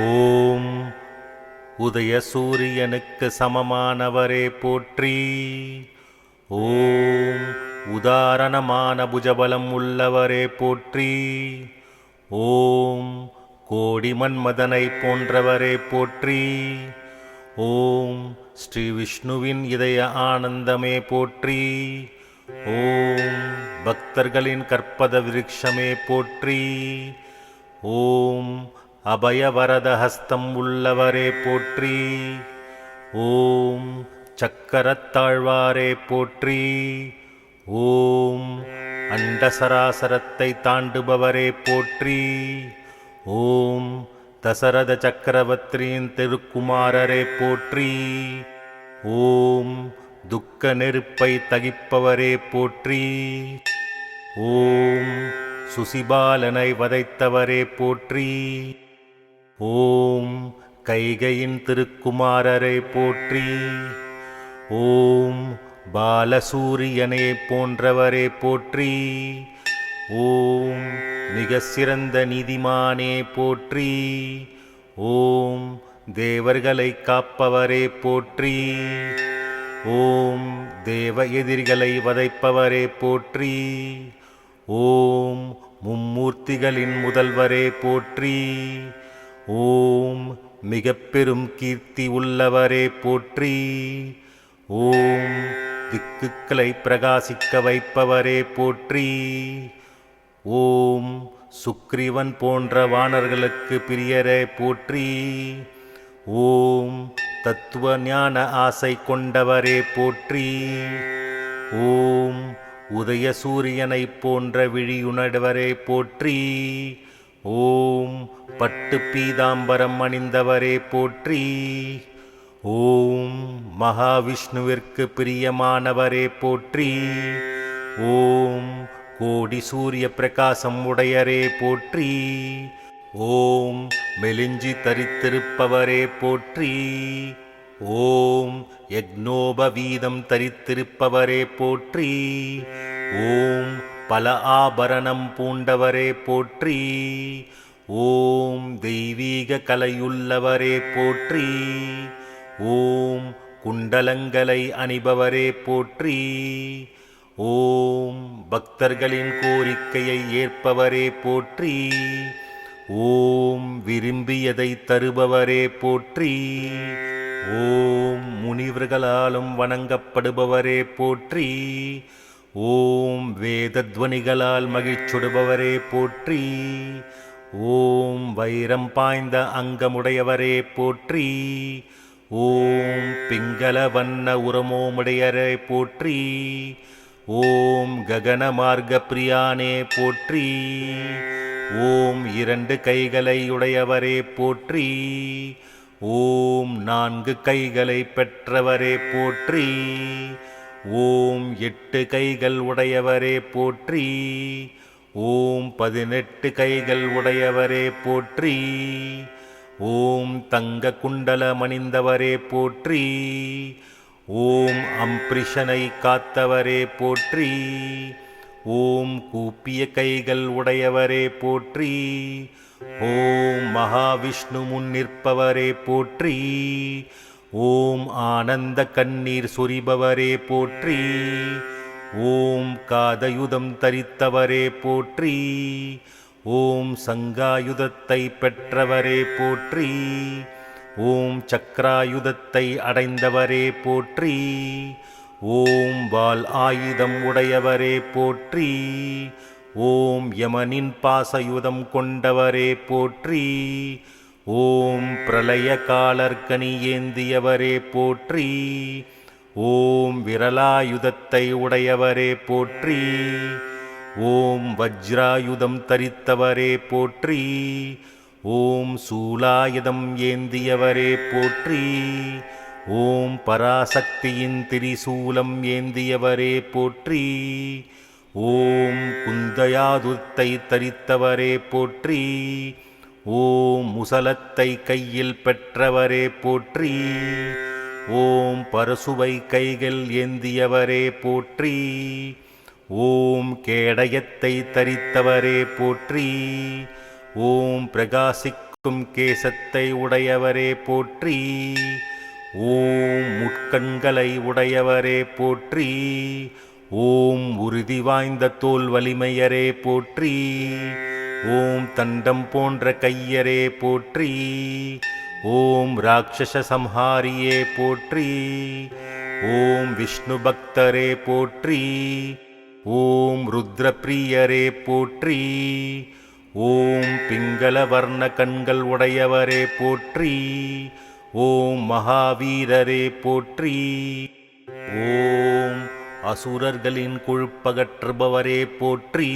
ஓம் உதய சூரியனுக்கு சமமானவரே போற்றி. ஓம் உதாரணமான புஜபலம் உள்ளவரே போற்றி. ஓம் கோடி மன்மதனை போன்றவரே போற்றி. ஓம் ஸ்ரீ விஷ்ணுவின் இதய ஆனந்தமே போற்றி. ஓம் பக்தர்களின் கற்பத விருட்சமே போற்றி. ஓம் அபயவரத ஹஸ்தம் உள்ளவரே போற்றி. ஓம் சக்கரத்தாழ்வாரே போற்றி. ஓம் அண்டசராசரத்தை தாண்டுபவரே போற்றி. ஓம் தசரத சக்கரவர்த்தியின் திருக்குமாரரே போற்றி. ஓம் துக்க நெருப்பை தகிப்பவரே போற்றி. ஓம் சுசிபாலனை வதைத்தவரே போற்றி. ஓம் கைகையின் திருக்குமாரரை போற்றி. ஓம் பாலசூரியனை போன்றவரே போற்றி. ஓம் மிக சிறந்த நீதிமானே போற்றி. ஓம் தேவர்களை காப்பவரே போற்றி. ஓம் தேவ எதிரிகளை வதைப்பவரே போற்றி. ஓம் மும்மூர்த்திகளின் முதல்வரே போற்றி. ஓம் மிக பெரும் கீர்த்தி உள்ளவரே போற்றி. ஓம் திக்குகளை பிரகாசிக்க வைப்பவரே போற்றி. ஓம் சுக்ரீவன் போன்ற வானர்களுக்கு பிரியரே போற்றி. ஓம் தத்துவ ஞான ஆசை கொண்டவரே போற்றி. ஓம் உதய சூரியனை போன்ற விழியுணர்வரே போற்றி. ஓம் பட்டு பீதாம்பரம் அணிந்தவரே போற்றி. ஓம் மகாவிஷ்ணுவிற்கு பிரியமானவரே போற்றி. ஓம் கோடி சூரிய பிரகாசம் உடையரே போற்றி. ஓம் மெலிஞ்சி தரித்திருப்பவரே போற்றி. ஓம் யக்னோபவீதம் தரித்திருப்பவரே போற்றி. ஓம் பல ஆபரணம் பூண்டவரே போற்றி. ஓம் தெய்வீக கலையுள்ளவரே போற்றி. ஓம் குண்டலங்களை அணிபவரே போற்றி. ஓம் பக்தர்களின் கோரிக்கையை ஏற்பவரே போற்றி. ஓம் விரும்பியதை தருபவரே போற்றி. ஓம் முனிவர்களாலும் வணங்கப்படுபவரே போற்றி. ஓம் வேதத்வனிகளால் மகிழ்ச்சுடுபவரே போற்றி. ஓம் வைரம் பாய்ந்த அங்கமுடையவரே போற்றி. ஓம் பிங்கள வண்ண உரமோமுடையரே போற்றி. ஓம் ககன மார்க்க பிரியானே போற்றி. ஓம் 2 கைகளை உடையவரே போற்றி. ஓம் 4 கைகளை பெற்றவரே போற்றி. ஓம் 8 கைகள் உடையவரே போற்றி. ஓம் 18 கைகள் உடையவரே போற்றி. ஓம் தங்க குண்டலம் அணிந்தவரே போற்றி. ஓம் அம்பிரிஷனை காத்தவரே போற்றி. ஓம் கூப்பிய கைகள் உடையவரே போற்றி. ஓம் மகாவிஷ்ணு முன் நிற்பவரே போற்றி. ஓம் ஆனந்த கண்ணீர் சொரிபவரே போற்றி. ஓம் காதயுதம் தரித்தவரே போற்றி. ஓம் சங்காயுதத்தை பெற்றவரே போற்றி. ஓம் சக்ராயுதத்தை அடைந்தவரே போற்றி. ஓம் வால் ஆயுதம் உடையவரே போற்றி. ஓம் யமனின் பாசயுதம் கொண்டவரே போற்றி. ஓம் பிரளய காலர்கனி ஏந்தியவரே போற்றி. ஓம் விரலாயுதத்தை உடையவரே போற்றி. ஓம் வஜ்ராயுதம் தரித்தவரே போற்றி. ஓம் சூலாயுதம் ஏந்தியவரே போற்றி. ஓம் பராசக்தியின் திரிசூலம் ஏந்தியவரே போற்றி. ஓம் குந்தயாதுத்தை தரித்தவரே போற்றி. ஓம் முசலத்தை கையில் பெற்றவரே போற்றி. ஓம் பரசுவை கைகள் ஏந்தியவரே போற்றி. ஓம் கேடயத்தை தரித்தவரே போற்றி. ஓம் பிரகாசிக்கும் கேசத்தை உடையவரே போற்றி. ஓம் முட்கண்களை உடையவரே போற்றி. ஓம் உறுதி வாய்ந்த தோல் வலிமையரே போற்றி. ஓம் தண்டம் போன்ற கையரே போற்றி. ஓம் ராட்சச சம்ஹாரியே போற்றி. ஓம் விஷ்ணு பக்தரே போற்றி. ஓம் ருத்ரப்பிரியரே போற்றி. ஓம் பிங்கள வர்ண கண்கள் உடையவரே போற்றி. ஓம் மகாவீரரே போற்றி. ஓம் அசுரர்களின் கொழுப்பகற்றுபவரே போற்றி.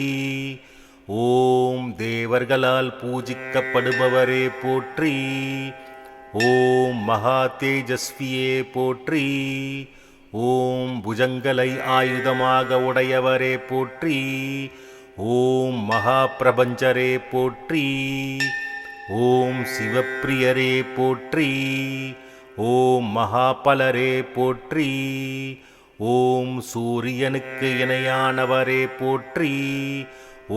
ஓம் தேவர்களால் பூஜிக்கப்படுபவரே போற்றி. ஓம் மகா தேஜஸ்வியே போற்றி. ஓம் புஜங்களை ஆயுதமாக உடையவரே போற்றி. ஓம் மகா பிரபஞ்சரே போற்றி. ஓம் சிவப்பிரியரே போற்றி. ஓம் மகாபலரே போற்றி. ஓம் சூரியனுக்கு இணையானவரே போற்றி.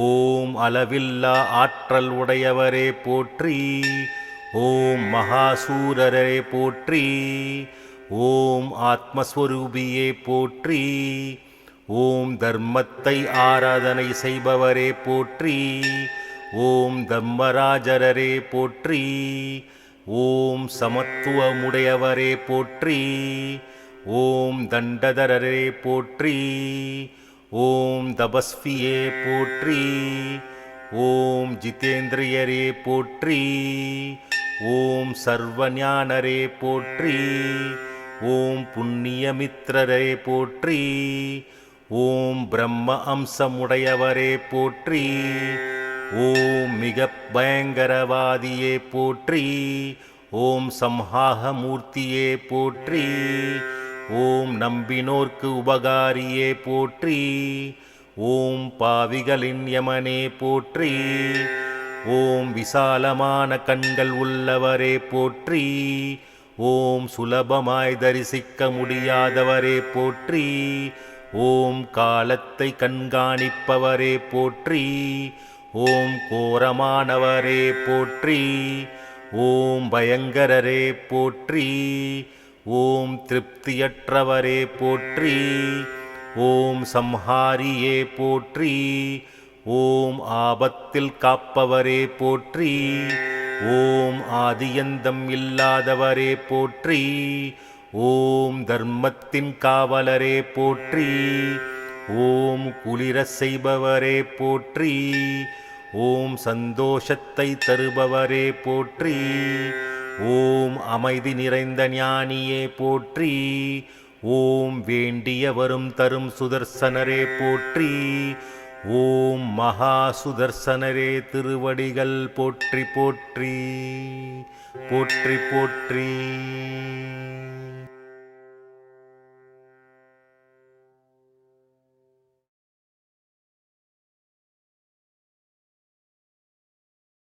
ஓம் அளவில்லா ஆற்றல் உடையவரே போற்றி. ஓம் மகாசூரரே போற்றி. ஓம் ஆத்மஸ்வரூபியே போற்றி. ஓம் தர்மத்தை ஆராதனை செய்பவரே போற்றி. ஓம் தர்மராஜரே போற்றி. ஓம் சமத்துவமுடையவரே போற்றி. ஓம் தண்டதரரே போற்றி. ஓம் தபஸ்வியே போற்றி. ஓம் ஜிதேந்திரியரே போற்றி. ஓம் சர்வஞானரே போற்றி. ஓம் புண்ணியமித்ரரே போற்றி. ஓம் பிரம்ம அம்சமுடையவரே போற்றி. ஓம் மிக பயங்கரவாதியே போற்றி. ஓம் சம்ஹாகமூர்த்தியே போற்றி. ஓம் நம்பினோர்க்கு உபகாரியே போற்றி. ஓம் பாவிகளின் யமனே போற்றி. ஓம் விசாலமான கண்கள் உள்ளவரே போற்றி. ஓம் சுலபமாய் தரிசிக்க முடியாதவரே போற்றி. ஓம் காலத்தை கண்காணிப்பவரே போற்றி. ஓம் கோரமானவரே போற்றி. ஓம் பயங்கரரே போற்றி. ஓம் திருப்தியற்றவரே போற்றி. ஓம் சம்ஹாரியே போற்றி. ஓம் ஆபத்தில் காப்பவரே போற்றி. ஓம் ஆதியந்தம் இல்லாதவரே போற்றி. ஓம் தர்மத்தின் காவலரே போற்றி. ஓம் குளிர செய்பவரே போற்றி. ஓம் சந்தோஷத்தை தருபவரே போற்றி. ஓம் அமைதி நிறைந்த ஞானியே போற்றி. ஓம் வேண்டிய வரும் தரும் சுதர்சனரே போற்றி. ஓம் மகா சுதர்சனரே திருவடிகள் போற்றி போற்றி போற்றி போற்றி.